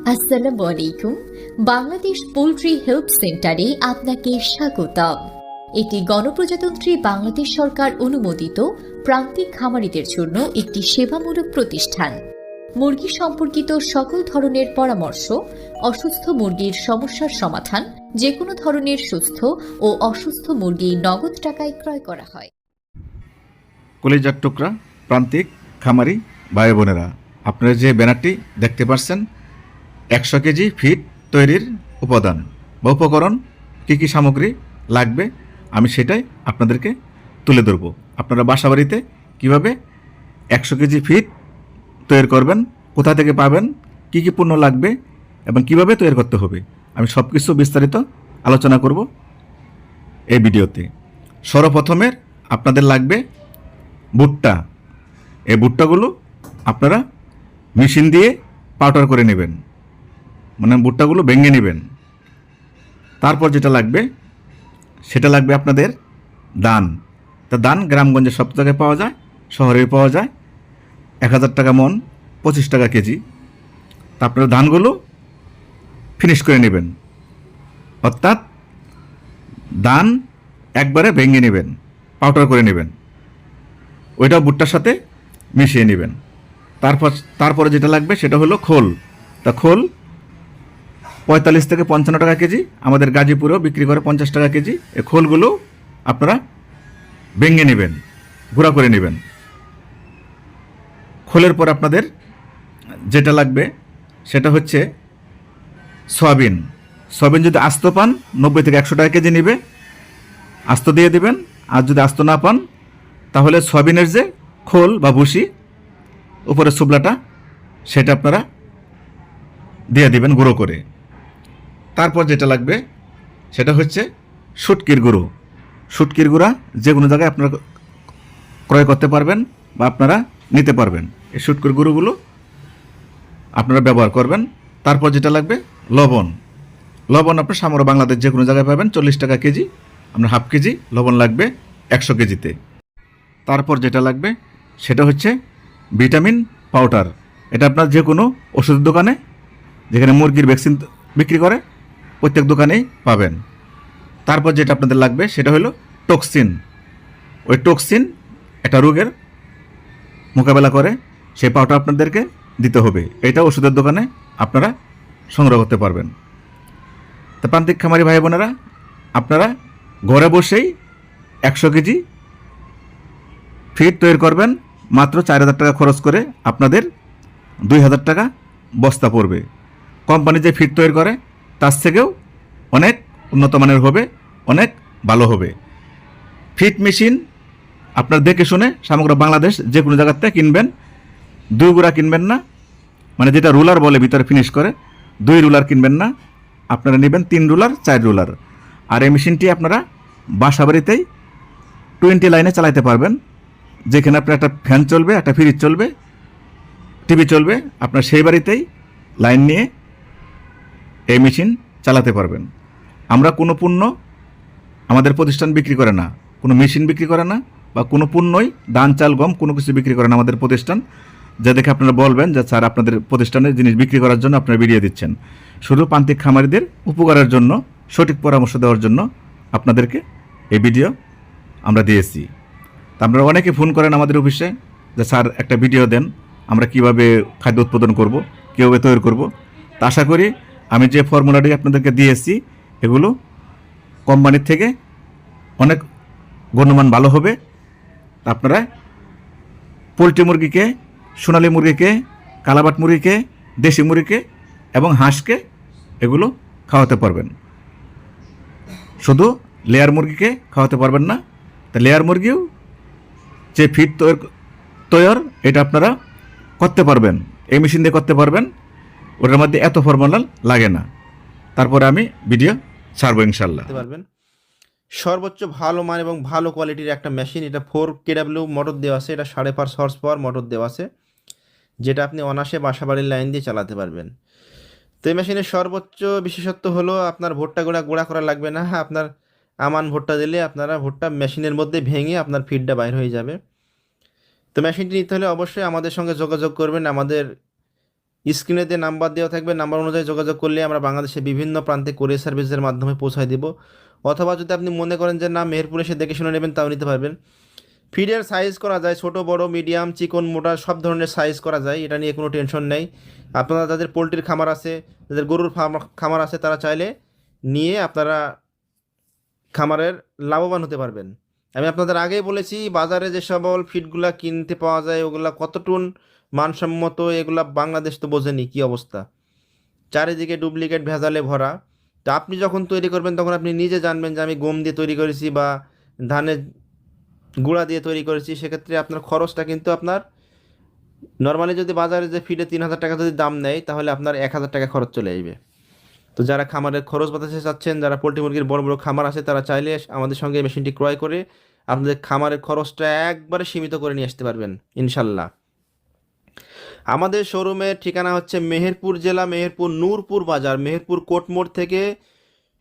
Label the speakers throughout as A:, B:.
A: আসসালামু আলাইকুম। Bangladesh poultry help সেন্টারে আপনাকে স্বাগতম। এটি গণপ্রজাতন্ত্রী বাংলাদেশ সরকার অনুমোদিত প্রান্তিক খামারিদের জন্য একটি সেবামূলক প্রতিষ্ঠান। মুরগি সম্পর্কিত সকল ধরনের পরামর্শ, অসুস্থ মুরগির সমস্যার সমাধান, যে কোনো ধরনের সুস্থ ও অসুস্থ মুরগি নগদ টাকায় ক্রয় করা হয়।
B: কলিজার টুকরা প্রান্তিক খামারি ভাই বোনেরা, আপনারা যে ব্যানারটি দেখতে পাচ্ছেন 100 কেজি ফিড তৈরির উপাদান বা উপকরণ কী কী সামগ্রী লাগবে, আমি সেটাই আপনাদেরকে তুলে ধরব। আপনারা বাসাবাড়িতে কীভাবে 100 কেজি ফিড তৈরি করবেন, কোথা থেকে পাবেন, কী কী পণ্য লাগবে এবং কিভাবে তৈরি করতে হবে, আমি সব কিছু বিস্তারিত আলোচনা করব এই ভিডিওতে। সর্বপ্রথমে আপনাদের লাগবে ভুট্টা। এই ভুট্টাগুলো আপনারা মেশিন দিয়ে পাউডার করে নেবেন, মানে ভুট্টাগুলো ভেঙে নেবেন। তারপর যেটা লাগবে সেটা লাগবে আপনাদের ধান। তা ধান গ্রামগঞ্জে সব জায়গায় পাওয়া যায়, শহরে পাওয়া যায় 1000 টাকা মন, 25 টাকা কেজি। তা আপনারা ধানগুলো ফিনিশ করে নেবেন, অর্থাৎ ধান একবারে ভেঙে নেবেন, পাউডার করে নেবেন, ওইটা ভুট্টার সাথে মিশিয়ে নেবেন। তারপরে যেটা লাগবে সেটা হলো খোল। তা খোল 45 থেকে 55 টাকা কেজি, আমাদের গাজীপুরেও বিক্রি করে 50 টাকা কেজি। এই খোলগুলো আপনারা ভেঙে নেবেন, গুঁড়া করে নেবেন। খোলের পর আপনাদের যেটা লাগবে সেটা হচ্ছে সয়াবিন। সয়াবিন যদি আস্ত পান 90 থেকে 100 টাকা কেজি নেবে, আস্ত দিয়ে দেবেন। আর যদি আস্ত না পান তাহলে সয়াবিনের যে খোল বা ভুসি উপরে সুবলাটা, সেটা আপনারা দিয়ে দিবেন গুঁড়ো করে। তারপর যেটা লাগবে সেটা হচ্ছে শুটকির গুঁড়ো। শুটকির গুঁড়া যে কোনো জায়গায় আপনারা ক্রয় করতে পারবেন বা আপনারা নিতে পারবেন। এই শুটকির গুঁড়োগুলো আপনারা ব্যবহার করবেন। তারপর যেটা লাগবে লবণ। লবণ আপনার সামগ্র বাংলাদেশ যে কোনো জায়গায় পাবেন 40 টাকা কেজি, আপনার হাফ কেজি লবণ লাগবে 100 কেজিতে। তারপর যেটা লাগবে সেটা হচ্ছে ভিটামিন পাউডার। এটা আপনার যে কোনো ওষুধের দোকানে, যেখানে মুরগির ভ্যাকসিন বিক্রি করে, প্রত্যেক দোকানেই পাবেন। তারপর যেটা আপনাদের লাগবে সেটা হলো টক্সিন। ওই টক্সিন একটা রোগের মোকাবেলা করে, সেই পাউডার আপনাদেরকে দিতে হবে। এটা ওষুধের দোকানে আপনারা সংগ্রহ করতে পারবেন। তা প্রান্তিক খামারি ভাই বোনেরা, আপনারা ঘরে বসেই 100 কেজি ফিড তৈরি করবেন। মাত্র 4000 টাকা খরচ করে আপনাদের 2000 টাকা বস্তা পড়বে। কোম্পানি যে ফিড তৈরি করে তার থেকেও অনেক উন্নত মানের হবে, অনেক ভালো হবে। ফিড মেশিন আপনার দেখে শুনে সমগ্র বাংলাদেশ যে কোনো জায়গাতে কিনবেন। 2 গুঁড়া কিনবেন না, মানে যেটা রুলার বলে ভিতরে ফিনিশ করে, 2 রুলার কিনবেন না, আপনারা নেবেন 3 রুলার 4 রুলার। আর এই মেশিনটি আপনারা বাসা বাড়িতেই 20 লাইনে চালাতে পারবেন। যেখানে আপনার একটা ফ্যান চলবে, একটা ফ্রিজ চলবে, টিভি চলবে, আপনার সেই বাড়িতেই লাইন নিয়ে এই মেশিন চালাতে পারবেন। আমরা কোনো পণ্য আমাদের প্রতিষ্ঠান বিক্রি করে না, কোনো মেশিন বিক্রি করে না, বা কোনো পণ্যই ধান চাল গম কোনো কিছু বিক্রি করে না আমাদের প্রতিষ্ঠান। যা দেখে আপনারা বলবেন যে স্যার আপনাদের প্রতিষ্ঠানের জিনিস বিক্রি করার জন্য আপনারা ভিডিও দিচ্ছেন। শুধু প্রান্তিক খামারিদের উপকারের জন্য, সঠিক পরামর্শ দেওয়ার জন্য আপনাদেরকে এই ভিডিও আমরা দিয়েছি। তা আপনারা অনেকে ফোন করেন আমাদের অফিসে যে স্যার একটা ভিডিও দেন, আমরা কিভাবে খাদ্য উৎপাদন করব, কীভাবে তৈরি করব। তা আশা করি আমি যে ফর্মুলাটি আপনাদেরকে দিয়েছি এগুলো কোম্পানির থেকে অনেক গুণমান ভালো হবে। আপনারা পোলট্রি মুরগিকে, সোনালী মুরগিকে, কালাবাট মুরগিকে, দেশি মুরগিকে এবং হাঁসকে এগুলো খাওয়াতে পারবেন। শুধু লেয়ার মুরগিকে খাওয়াতে পারবেন না। তা লেয়ার মুরগিও যে ফিড তৈরি এটা আপনারা করতে পারবেন, এই মেশিন দিয়ে করতে পারবেন। ওটার মধ্যে এত ফর্মুলা লাগে না। তারপরে আমি ভিডিও ছাড়বো ইনশাল্লাহ।
C: পারবেন সর্বোচ্চ ভালো মান এবং ভালো কোয়ালিটির একটা মেশিন। এটা 4kW মোটর দেওয়া আছে, এটা 5.5 হর্স পাওয়ার মোটর দেওয়া আছে, যেটা আপনি অনায়াসে বাসাবাড়ির লাইন দিয়ে চালাতে পারবেন। তো এই মেশিনের সর্বোচ্চ বিশেষত্ব হলো আপনার ভুট্টা গুঁড়া করা লাগবে না। আপনার আমান ভুট্টা দিলে আপনারা ভুট্টা মেশিনের মধ্যে ভেঙে আপনার ফিডটা বাইর হয়ে যাবে। তো মেশিনটি নিতে হলে অবশ্যই আমাদের সঙ্গে যোগাযোগ করবেন। আমাদের স্ক্রিনে যে নাম্বার দেওয়া থাকবে, নাম্বার অনুযায়ী যোগাযোগ করলে আমরা বাংলাদেশের বিভিন্ন প্রান্তে কোরিয়ার সার্ভিসের মাধ্যমে পৌঁছায় দেব। অথবা যদি আপনি মনে করেন যে না মেহেরপুরে এসে দেখে শুনে নেবেন, তাও নিতে পারবেন। ফিডের সাইজ করা যায় ছোট বড় মিডিয়াম চিকন মোটা সব ধরনের সাইজ করা যায়, এটা নিয়ে কোনো টেনশন নেই। আপনারা যাদের পোলট্রির খামার আছে, যাদের গরুর খামার আছে, তারা চাইলে নিয়ে আপনারা খামারের লাভবান হতে পারবেন। আমি আপনাদের আগেই বলেছি বাজারে যে সকল ফিডগুলা কিনতে পাওয়া যায় ওগুলা কতটুন মানসম্মত, এগুলা বাংলাদেশ তো বোঝেনি কী অবস্থা, চারিদিকে ডুপ্লিকেট ভেজালে ভরা। তো আপনি যখন তৈরি করবেন তখন আপনি নিজে জানবেন যে আমি গম দিয়ে তৈরি করেছি বা ধানের গুঁড়া দিয়ে তৈরি করেছি, সেক্ষেত্রে আপনার খরচটা কিন্তু আপনার নর্মালি যদি বাজারে যে ফিডে 3,000 টাকা যদি দাম নেয় তাহলে আপনার 1,000 টাকা খরচ চলে আসবে। তো যারা খামারের খরচ বাঁচাতে চাচ্ছেন, যারা পোলট্রি মুরগির বড় বড় খামার আছে, তারা চাইলে আমাদের সঙ্গে এই মেশিনটি ক্রয় করে আপনাদের খামারের খরচটা একবারে সীমিত করে নিয়ে আসতে পারবেন ইনশাল্লাহ। আমাদের শোরুমের ঠিকানা হচ্ছে মেহেরপুর জেলা, মেহেরপুর নূরপুর বাজার, মেহেরপুর কোটমোড় থেকে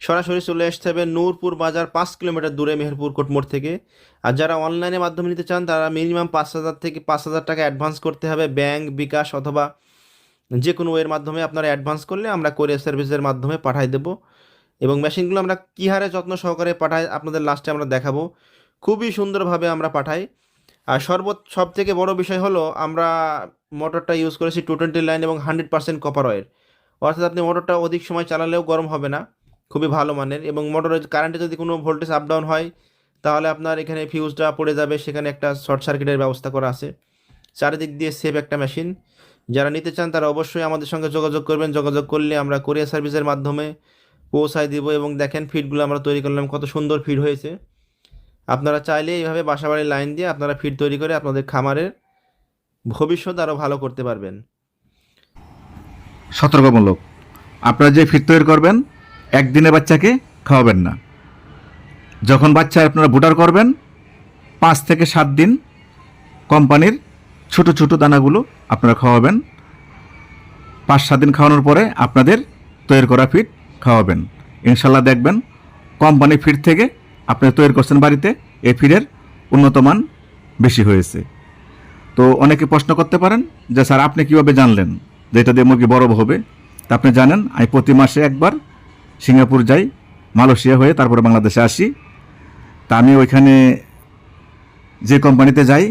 C: সরাসরি চলে আসতে হবে নূরপুর বাজার, 5 কিলোমিটার দূরে মেহেরপুর কোটমোড় থেকে। আর যারা অনলাইনের মাধ্যমে নিতে চান তারা মিনিমাম 5,000 থেকে 5,000 টাকা অ্যাডভান্স করতে হবে, ব্যাংক, বিকাশ অথবা যে কোনো এর মাধ্যমে আপনারা অ্যাডভান্স করলে আমরা কোরিয়ার সার্ভিসের মাধ্যমে পাঠিয়ে দেবো। এবং মেশিনগুলো আমরা কী হারে যত্ন সহকারে পাঠাই আপনাদের লাস্টে আমরা দেখাবো, খুবই সুন্দরভাবে আমরা পাঠাই। আর সব থেকে বড় বিষয় হলো আমরা মোটরটা ইউজ করেছি 220 লাইন এবং 100% কপার ওয়্যার, অর্থাৎ আপনি মোটরটা অধিক সময় চালালেও গরম হবে না, খুবই ভালো মানের। এবং মোটরের কারেন্টে যদি কোনো ভোল্টেজ আপ ডাউন হয় তাহলে আপনার এখানে ফিউজটা পড়ে যাবে, সেখানে একটা শর্ট সার্কিটের ব্যবস্থা করা আছে। চারিদিক দিয়ে সেফ একটা মেশিন। যারা নিতে চান তারা অবশ্যই আমাদের সঙ্গে যোগাযোগ করবেন, যোগাযোগ করলে আমরা কোরিয়ার সার্ভিসের মাধ্যমে পৌঁছায় দিব। এবং দেখেন ফিডগুলো আমরা তৈরি করলাম, কত সুন্দর ফিড হয়েছে। আপনারা চাইলে এইভাবে বাসাবাড়ির লাইন দিয়ে আপনারা ফিড তৈরি করে আপনাদের খামারের ভবিষ্যৎ আরও ভালো করতে পারবেন।
B: সতর্কমূলক, আপনারা যে ফিড তৈরি করবেন একদিনে বাচ্চাকে খাওয়াবেন না। যখন বাচ্চা আপনারা বুটার করবেন 5 থেকে 7 দিন কোম্পানির ছোট ছোট দানাগুলো আপনারা খাওয়াবেন। 5-7 দিন খাওয়ানোর পরে আপনাদের তৈরি করা ফিড খাওয়াবেন। ইনশাল্লাহ দেখবেন কোম্পানি ফিড থেকে আপনারা তৈরি করছেন বাড়িতে, এই ফিডের উন্নত মান বেশি হয়েছে। তো অনেকে প্রশ্ন করতে পারেন যে স্যার আপনি কীভাবে জানলেন যে এটা দিয়ে মুরগি বড় হবে? তা আপনি জানেন আমি প্রতি মাসে একবার সিঙ্গাপুর যাই, মালয়েশিয়া হয়ে তারপরে বাংলাদেশে আসি। তা আমি ওইখানে যে কোম্পানিতে যাই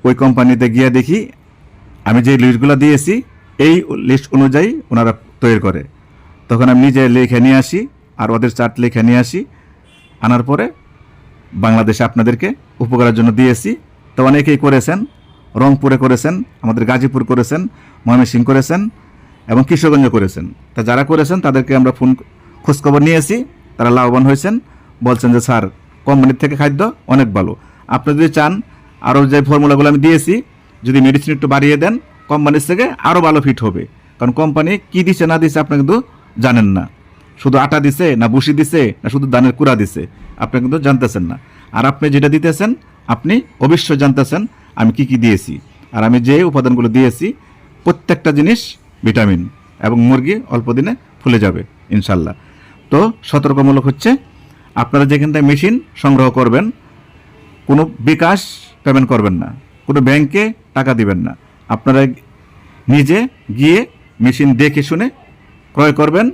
B: ওই কোম্পানিতে গিয়ে দেখি আমি যে লিস্টগুলো দিয়েছি এই লিস্ট অনুযায়ী ওনারা তৈরি করে। তখন আমি নিজে লিখে নিয়ে আসি আর ওদের চার্ট লিখে নিয়ে আসি, আনার পরে বাংলাদেশে আপনাদেরকে উপকারের জন্য দিয়েছি। তো অনেকেই করেছেন, রংপুরে করেছেন, আমাদের গাজীপুর করেছেন, ময়মনসিংহ করেছেন এবং কিশোরগঞ্জ করেছেন। তা যারা করেছেন তাদেরকে আমরা খোঁজখবর নিয়েছি, তারা লাভবান হয়েছেন, বলছেন যে স্যার কোম্পানির থেকে খাদ্য অনেক ভালো। আপনি যদি চান আরও যে ফর্মুলাগুলো আমি দিয়েছি যদি মেডিসিন একটু বাড়িয়ে দেন কোম্পানির থেকে আরও ভালো ফিট হবে। কারণ কোম্পানি কী দিছে না দিছে আপনি কিন্তু জানেন না, শুধু আটা দিছে না ভুসি দিছে না শুধু ধানের কুড়া দিছে আপনি কিন্তু জানতেছেন না। আর আপনি যেটা দিতেছেন আপনি অবশ্যই জানতেছেন আমি কি কি দিয়েছি। আর আমি যে উপাদানগুলো দিয়েছি প্রত্যেকটা জিনিস ভিটামিন, এবং মুরগি অল্প দিনে ফুলে যাবে ইনশাল্লাহ। তো সতর্কমূলক হচ্ছে আপনারা যেখান থেকে মেশিন সংগ্রহ করবেন কোনো বিকাশ পেমেন্ট করবেন না, কোনো ব্যাংকে টাকা দিবেন না। আপনারা নিজে গিয়ে মেশিন দেখে শুনে ক্রয় করবেন।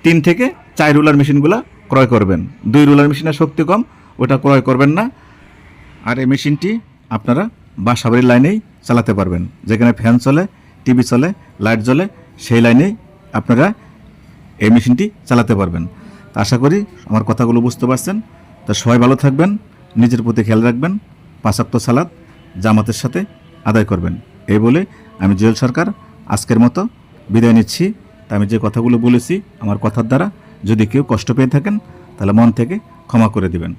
B: 3 থেকে 4 রুলার মেশিনগুলো ক্রয় করবেন। 2 রুলার মেশিনের শক্তি কম, ওটা ক্রয় করবেন না। আর এই মেশিনটি আপনারা বাসাবাড়ির লাইনেই চালাতে পারবেন, যেখানে ফ্যান চলে, টিভি চলে, লাইট জ্বলে, সেই লাইনেই আপনারা এই মেশিনটি চালাতে পারবেন। আশা করি আমার কথাগুলো বুঝতে পারছেন। তা সবাই ভালো থাকবেন, নিজের প্রতি খেয়াল রাখবেন, 5 ওয়াক্ত সালাত জামাতের সাথে আদায় করবেন। এই বলে আমি জুয়েল সরকার আজকের মতো বিদায় নিচ্ছি। তা আমি যে কথাগুলো বলেছি আমার কথার দ্বারা যদি কেউ কষ্ট পেয়ে থাকেন তাহলে মন থেকে ক্ষমা করে দিবেন।